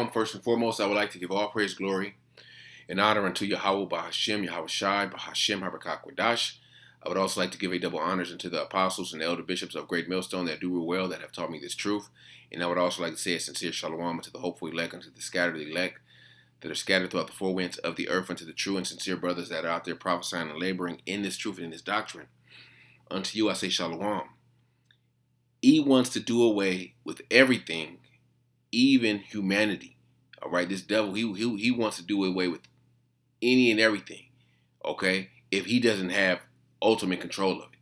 First and foremost, I would like to give all praise, glory, and honor unto Yahawah, Bahasham, Yahawashi, Bahasham, Habakak. I would also like to give a double honors unto the apostles and elder bishops of Great Millstone that do well, that have taught me this truth. And I would also like to say a sincere shalom unto the hopeful elect, unto the scattered elect that are scattered throughout the four winds of the earth, unto the true and sincere brothers that are out there prophesying and laboring in this truth and in this doctrine. Unto you I say shalom. He wants to do away with everything, even humanity. All right, this devil, he wants to do away with any and everything. Okay, if he doesn't have ultimate control of it.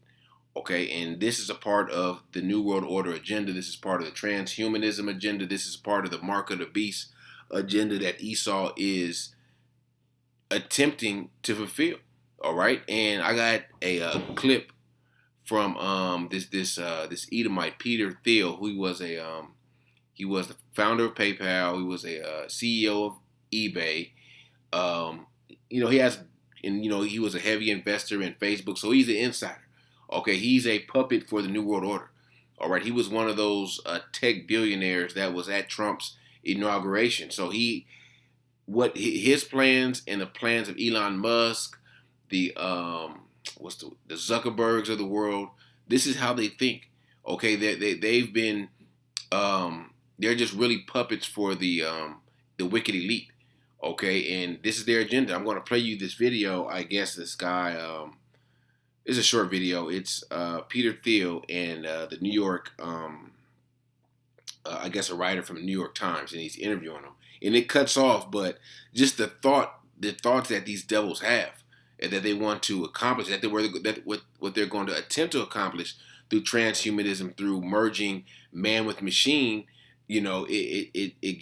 Okay, and this is a part of the New World Order agenda. This is part of the transhumanism agenda. This is part of the mark of the beast agenda that Esau is attempting to fulfill. All right, and I got a clip from this Edomite Peter Thiel, who he was the founder of PayPal. He was a CEO of eBay. He has, and he was a heavy investor in Facebook, so he's an insider. Okay, he's a puppet for the New World Order. All right, he was one of those tech billionaires that was at Trump's inauguration. So his plans and the plans of Elon Musk, the the Zuckerbergs of the world. This is how they think. Okay, they've been they're just really puppets for the wicked elite. Okay, and this is their agenda. I'm going to play you this video. I guess this guy it's a short video. It's Peter Thiel and the New York, I guess a writer from the New York Times, and he's interviewing them. And it cuts off, but just the thoughts that these devils have, and that they want to accomplish, what they're going to attempt to accomplish through transhumanism, through merging man with machine. It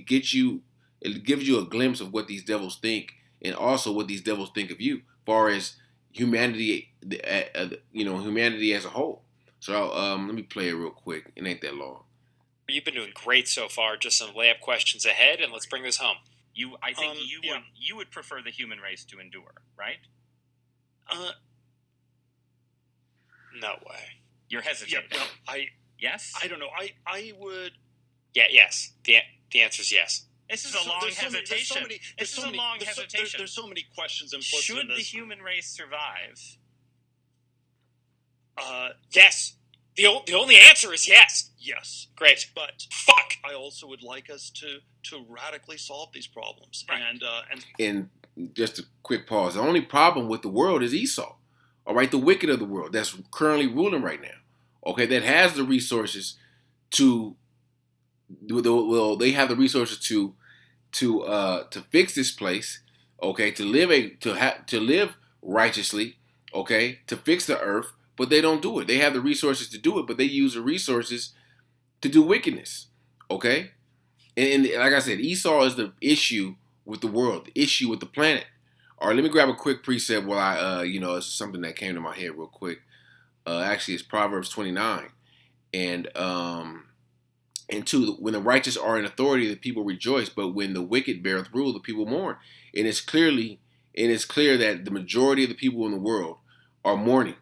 gives you a glimpse of what these devils think, and also what these devils think of you, as far as humanity, humanity as a whole. So let me play it real quick. It ain't that long. You've been doing great so far. Just some layup questions ahead, and let's bring this home. I think you would prefer the human race to endure, right? No way. You're hesitating. Yeah, well, yes. I don't know. I would. Yeah. Yes. The answer is yes. This is a long hesitation. This is a long hesitation. There's so many questions implicit Should in this. the human race survive? Yes. The only answer is yes. Yes. Great. But fuck. I also would like us to radically solve these problems. Right. And just a quick pause. The only problem with the world is Esau. All right, the wicked of the world that's currently ruling right now. Okay, that has the resources to. Well, they have the resources to fix this place. Okay, to live righteously. Okay, to fix the earth, but they don't do it. They have the resources to do it, but they use the resources to do wickedness. Okay, and like I said, Esau is the issue with the world, the issue with the planet. All right, let me grab a quick precept while I, it's something that came to my head real quick. Actually, it's Proverbs 29, and 2. When the righteous are in authority, the people rejoice, but when the wicked beareth rule, the people mourn. And it's clear that the majority of the people in the world are mourning.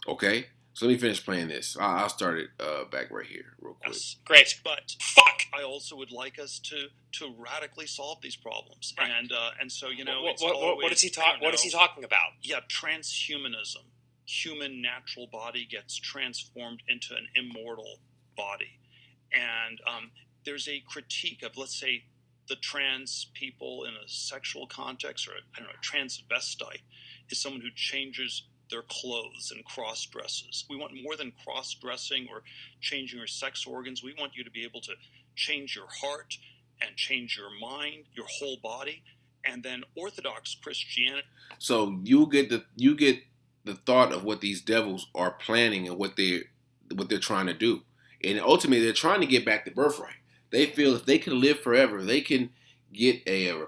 Okay, so let me finish playing this. I'll start it back right here, real quick. yes. Great. But fuck. I also would like us to radically solve these problems. Right. And so What is he talking about? Yeah, transhumanism. Human natural body gets transformed into an immortal body. And there's a critique of, let's say, the trans people in a sexual context, or a transvestite is someone who changes their clothes and cross-dresses. We want more than cross-dressing or changing your sex organs. We want you to be able to change your heart and change your mind, your whole body, and then Orthodox Christianity. So you get the thought of what these devils are planning and what they're trying to do. And ultimately, they're trying to get back the birthright. They feel if they can live forever, they can get a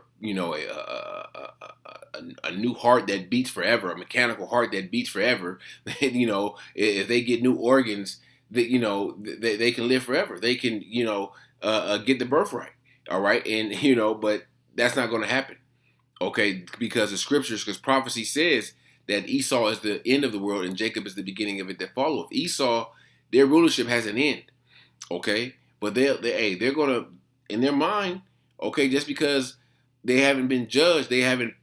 new heart that beats forever, a mechanical heart that beats forever. If they get new organs, that they can live forever. They can get the birthright. All right, and but that's not going to happen. Okay, because because prophecy says that Esau is the end of the world and Jacob is the beginning of it that followeth. Esau, their rulership has an end, okay? But they're gonna, in their mind, Okay, just because they haven't been judged, they haven't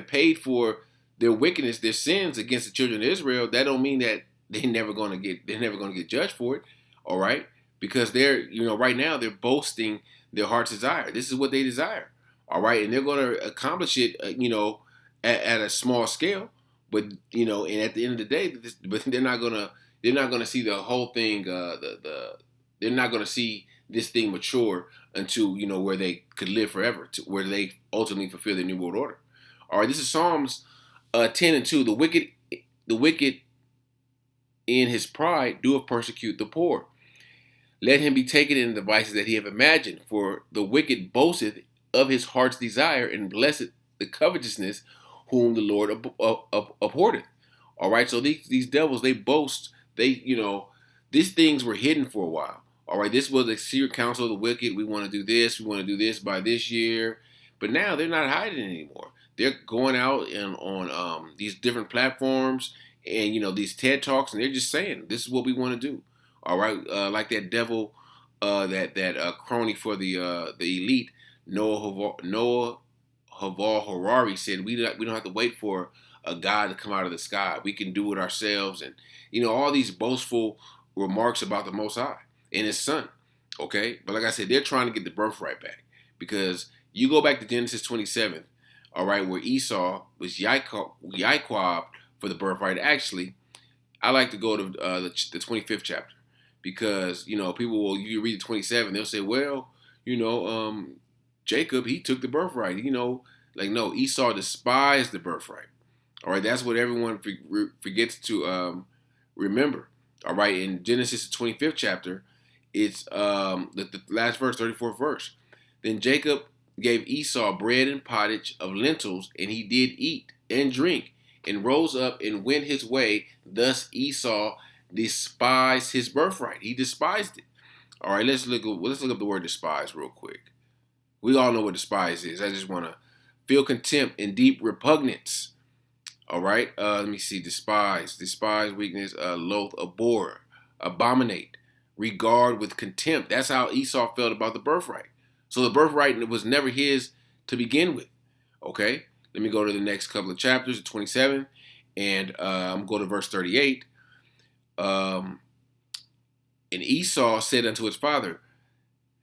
paid for their wickedness, their sins against the children of Israel. That don't mean that they're never gonna get judged for it. All right, because right now they're boasting their heart's desire. This is what they desire. All right, and they're gonna accomplish it. At a small scale, but and at the end of the day, but they're not gonna see the whole thing. They're not gonna see this thing mature until where they could live forever, to where they ultimately fulfill the new world order. All right, this is Psalms 10:2. The wicked in his pride doeth persecute the poor. Let him be taken in the devices that he have imagined. For the wicked boasteth of his heart's desire, and blessed the covetousness whom the Lord abhorreth. All right, so these devils, they boast. These things were hidden for a while. All right, this was the secret counsel of the wicked. We want to do this. We want to do this by this year. But now they're not hiding anymore. They're going out and on these different platforms and these TED talks, and they're just saying this is what we want to do. All right, like that devil, that crony for the elite, Noah Harari said, we don't have to wait for a God to come out of the sky. We can do it ourselves, and all these boastful remarks about the Most High and His Son. Okay, but like I said, they're trying to get the birthright back, because you go back to Genesis 27, all right, where Esau was Yahawah for the birthright. Actually, I like to go to the 25th chapter, because people will, you read the 27, they'll say, well, Jacob, he took the birthright. No, Esau despised the birthright. All right, that's what everyone forgets to remember. All right, in Genesis the 25th chapter, it's the last verse, 34th verse. Then Jacob gave Esau bread and pottage of lentils, and he did eat and drink, and rose up and went his way. Thus Esau despised his birthright. He despised it. All right, let's look up the word despise real quick. We all know what despise is. I just want to feel contempt and deep repugnance. All right, let me see. Despise, weakness, loath, abhor, abominate, regard with contempt. That's how Esau felt about the birthright. So the birthright was never his to begin with. Okay, let me go to the next couple of chapters, 27, and I'm going to verse 38. And Esau said unto his father,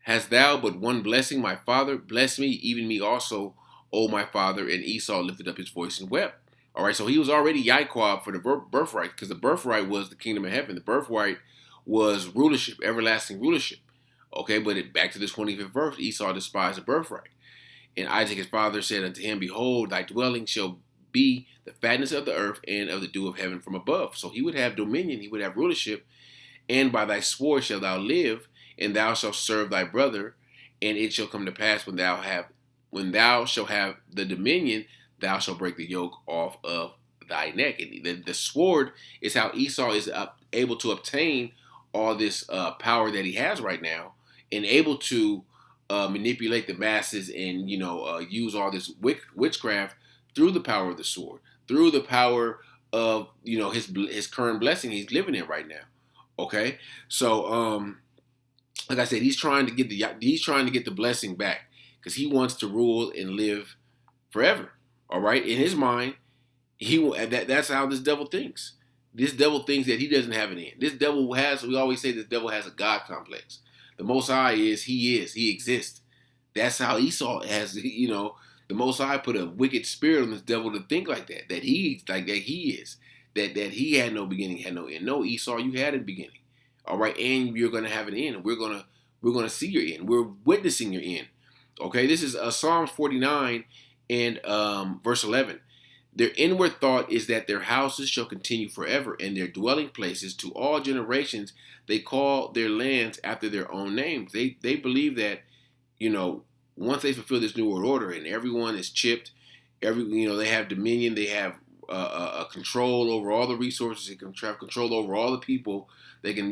hast thou but one blessing, my father? Bless me, even me also, O my father. And Esau lifted up his voice and wept. All right, so he was already Yahawah for the birthright, because the birthright was the kingdom of heaven. The birthright was rulership, everlasting rulership. Okay, but back to the 25th verse, Esau despised the birthright. And Isaac his father said unto him, behold, thy dwelling shall be the fatness of the earth and of the dew of heaven from above. So he would have dominion, he would have rulership, and by thy sword shalt thou live, and thou shalt serve thy brother. And it shall come to pass when thou shalt have the dominion, thou shalt break the yoke off of thy neck. And the sword is how Esau is able to obtain all this power that he has right now, and able to manipulate the masses and use all this witchcraft through the power of the sword, through the power of his current blessing he's living in right now. Okay, so like I said, he's trying to get the blessing back, because he wants to rule and live forever. All right, in his mind, that's how this devil thinks. This devil thinks that he doesn't have an end. We always say this devil has a God complex. The Most High he exists. That's how Esau has, the Most High put a wicked spirit on this devil to think like that. That he is. That he had no beginning, had no end. No, Esau, you had a beginning. All right, and you're gonna have an end. And we're gonna see your end. We're witnessing your end. Okay, this is Psalms 49 and verse 11. Their inward thought is that their houses shall continue forever, and their dwelling places to all generations. They call their lands after their own names. They believe that, once they fulfill this new world order and everyone is chipped, they have dominion, they have control over all the resources, they can have control over all the people. They can,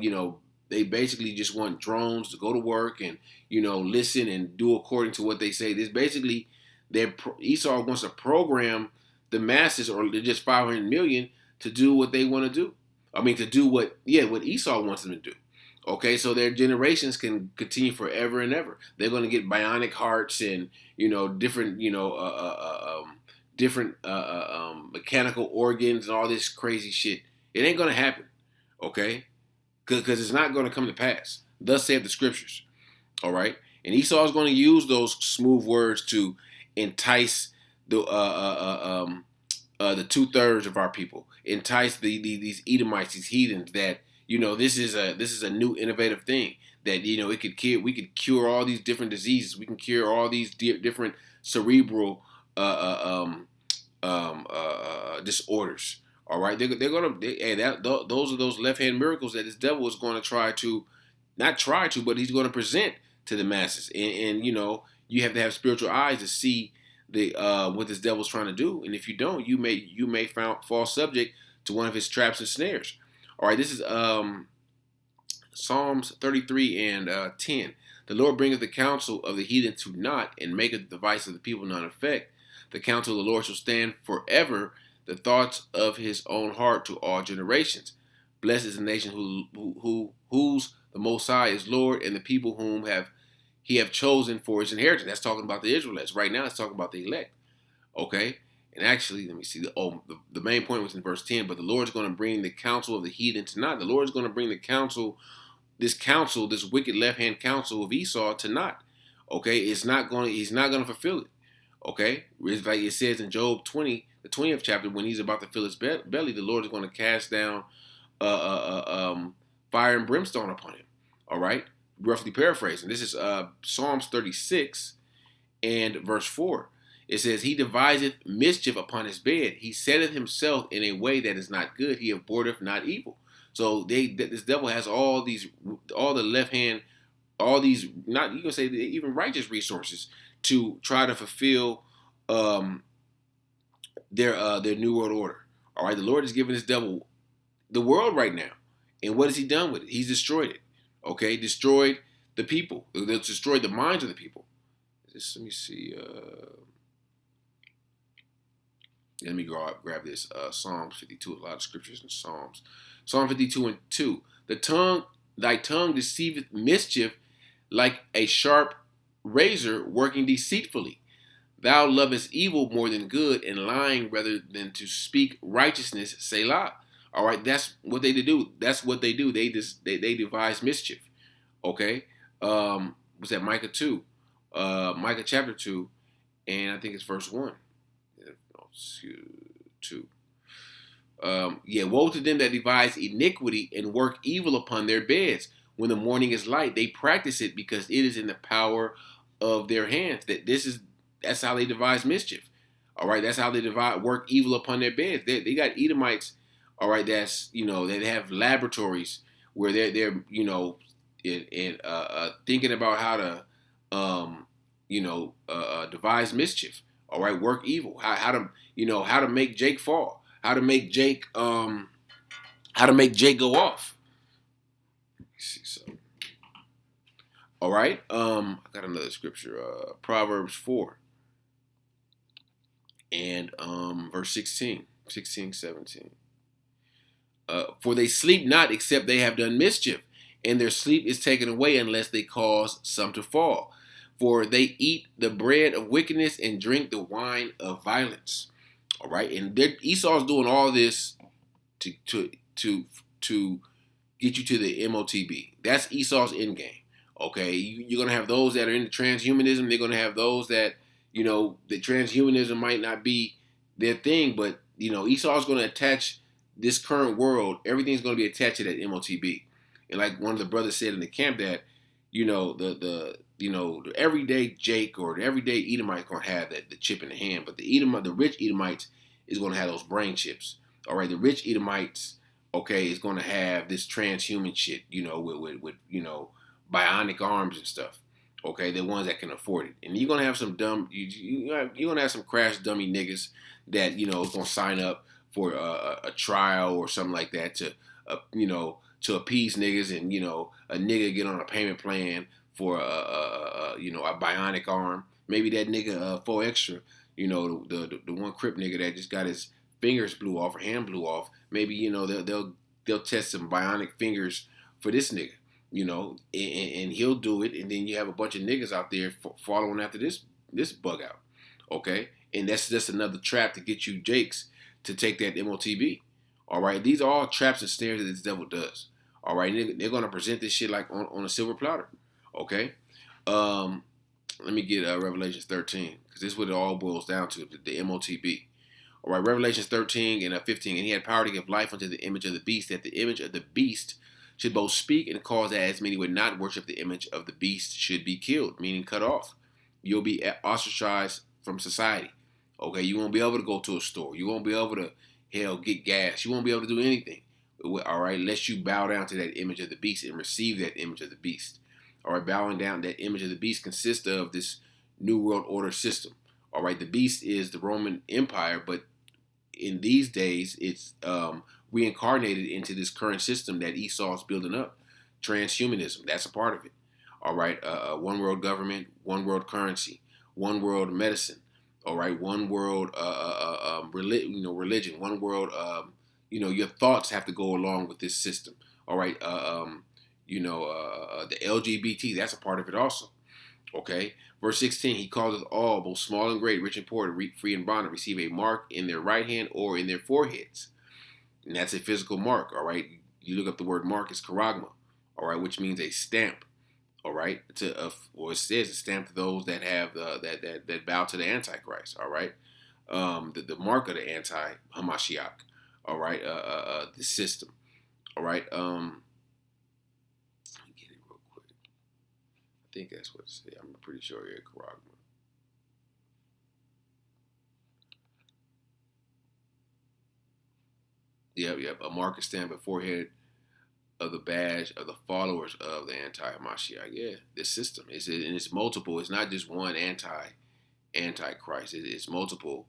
they basically just want drones to go to work and, listen and do according to what they say. This basically, Esau wants to program the masses, or just 500 million, to do what they want to do. I mean, to do what Esau wants them to do. Okay, so their generations can continue forever and ever. They're going to get bionic hearts and different mechanical organs and all this crazy shit. It ain't going to happen. Okay, because it's not going to come to pass. Thus saith the scriptures. All right, and Esau is going to use those smooth words to entice the 2/3 of our people, entice these Edomites, these heathens. That this is a new innovative thing that we could cure all these different diseases. We can cure all these different cerebral disorders. All right, those are those left hand miracles that this devil is going to but he's going to present to the masses. And you have to have spiritual eyes to see what this devil's trying to do. And if you don't, you may fall subject to one of his traps and snares. All right, this is Psalms 33 and 10. The Lord bringeth the counsel of the heathen to naught, and maketh the device of the people none effect. The counsel of the Lord shall stand forever, the thoughts of his own heart to all generations. Blessed is the nation whose the Most High is Lord, and the people whom he have chosen for his inheritance. That's talking about the Israelites. Right now, it's talking about the elect. Okay? And actually, let me see. The main point was in verse 10. But the Lord is going to bring the counsel of the heathen to naught. The Lord is going to bring this wicked left-hand counsel of Esau to naught. Okay? He's not going to fulfill it. Okay? It's like it says in Job 20, the 20th chapter, when he's about to fill his belly, the Lord is going to cast down fire and brimstone upon him. All right? Roughly paraphrasing. This is Psalms 36 and verse 4. It says, He deviseth mischief upon his bed. He setteth himself in a way that is not good. He abhorreth not evil. So this devil has all the left hand, all these, not you can say even righteous resources to try to fulfill their new world order. All right, the Lord is giving this devil the world right now, and what has he done with it? He's destroyed it. Okay, destroyed the people. Destroyed the minds of the people. Let me see. Let me grab this. Psalms 52. A lot of scriptures in Psalms. Psalm 52 and 2. Thy tongue deceiveth mischief like a sharp razor working deceitfully. Thou lovest evil more than good, and lying rather than to speak righteousness. Selah. All right, that's what they do. That's what they do. They devise mischief. Okay. Was that Micah 2? Micah chapter 2, and I think it's verse 1. 2. Woe to them that devise iniquity and work evil upon their beds. When the morning is light, they practice it because it is in the power of their hands. That's how they devise mischief. All right, that's how they work evil upon their beds. They got Edomites. All right, that's they have laboratories where they're thinking about how to devise mischief. All right, work evil. How to make Jake fall. How to make Jake go off. Let's see something. All right. I got another scripture. Proverbs 4 and verse 16, 17. For they sleep not except they have done mischief, and their sleep is taken away unless they cause some to fall. For they eat the bread of wickedness and drink the wine of violence. All right, and Esau's doing all this to get you to the MOTB. That's Esau's end game. Okay, you're gonna have those that are into transhumanism. They're gonna have those that the transhumanism might not be their thing, but Esau's gonna attach this current world. Everything's gonna be attached to that MOTB. And like one of the brothers said in the camp that the everyday Jake or the everyday Edomite gonna have the chip in the hand, but the rich Edomites is gonna have those brain chips. All right, the rich Edomites, okay, is gonna have this transhuman shit, with bionic arms and stuff. Okay, the ones that can afford it, and you're gonna have some you're gonna have some crash dummy niggas that is gonna sign up for a trial or something like that to appease niggas, and a nigga get on a payment plan for a bionic arm. Maybe that nigga 4 extra, the one Crip nigga that just got his fingers blew off or hand blew off. Maybe they'll test some bionic fingers for this nigga. and he'll do it, and then you have a bunch of niggas out there following after this bug out, okay? And that's just another trap to get you Jakes to take that MOTB. All right, these are all traps and snares that this devil does. All right, they're gonna present this shit like on a silver platter. Okay, let me get Revelations 13 because this is what it all boils down to: the MOTB. All right, Revelations 13 and 15, and he had power to give life unto the image of the beast, that the image of the beast should both speak and cause that as many would not worship the image of the beast should be killed, meaning cut off. You'll be ostracized from society. Okay, you won't be able to go to a store. You won't be able to, hell, get gas. You won't be able to do anything. All right, unless you bow down to that image of the beast and receive that image of the beast. All right, bowing down, that image of the beast consists of this New World Order system. All right, the beast is the Roman Empire, but in these days, it's reincarnated into this current system that Esau's building up. Transhumanism, that's a part of it. All right, one world government, one world currency, one world medicine. All right, one world religion, one world. Your thoughts have to go along with this system. All right, the LGBT, that's a part of it also. Okay, verse 16, he calleth all, both small and great, rich and poor, free and bond, to receive a mark in their right hand or in their foreheads. And that's a physical mark, all right? You look up the word mark, it's charagma, all right, which means a stamp, all right? It says a stamp to those that have that bow to the Antichrist, all right? The mark of the anti-Hamashiach, all right? The system, all right? Let me get it real quick. I think that's what it says. I'm pretty sure here, charagma. Yep. A mark is stamped at forehead of the badge of the followers of the anti-Hamashiach. Yeah, this system and it's multiple. It's not just one antichrist. It's multiple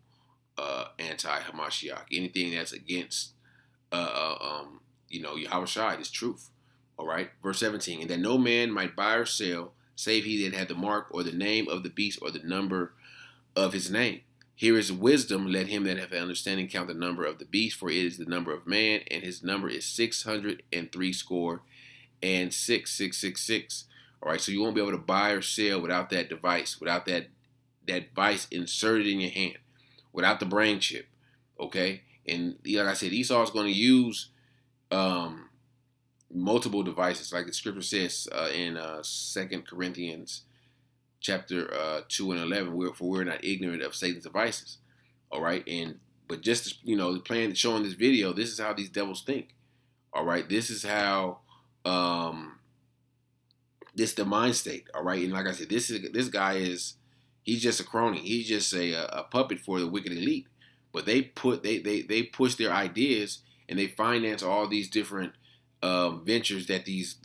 anti-Hamashiach. Anything that's against Yahawashi is truth. All right. Verse 17, and that no man might buy or sell, save he that had the mark or the name of the beast or the number of his name. Here is wisdom. Let him that hath understanding count the number of the beast, for it is the number of man, and his number is 666. 666. All right, so you won't be able to buy or sell without that device, without that device inserted in your hand, without the brain chip. Okay, and like I said, Esau is going to use multiple devices, like the scripture says in 2 Corinthians chapter 2 and 11, for we're not ignorant of Satan's devices. All right, but just playing, showing this video, this is how these devils think. All right, this is how this the mind state. All right, and like I said, this guy he's just a crony. He's just a puppet for the wicked elite. But they push their ideas and they finance all these different ventures that these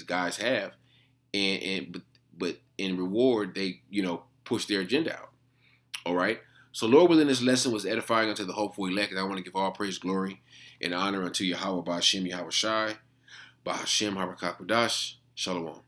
guys have, but in reward, they, push their agenda out. All right. So Lord willing, this lesson was edifying unto the hopeful elect. And I want to give all praise, glory, and honor unto Yahawah, Bahasham, Yahawashi, Bahasham, Shalom.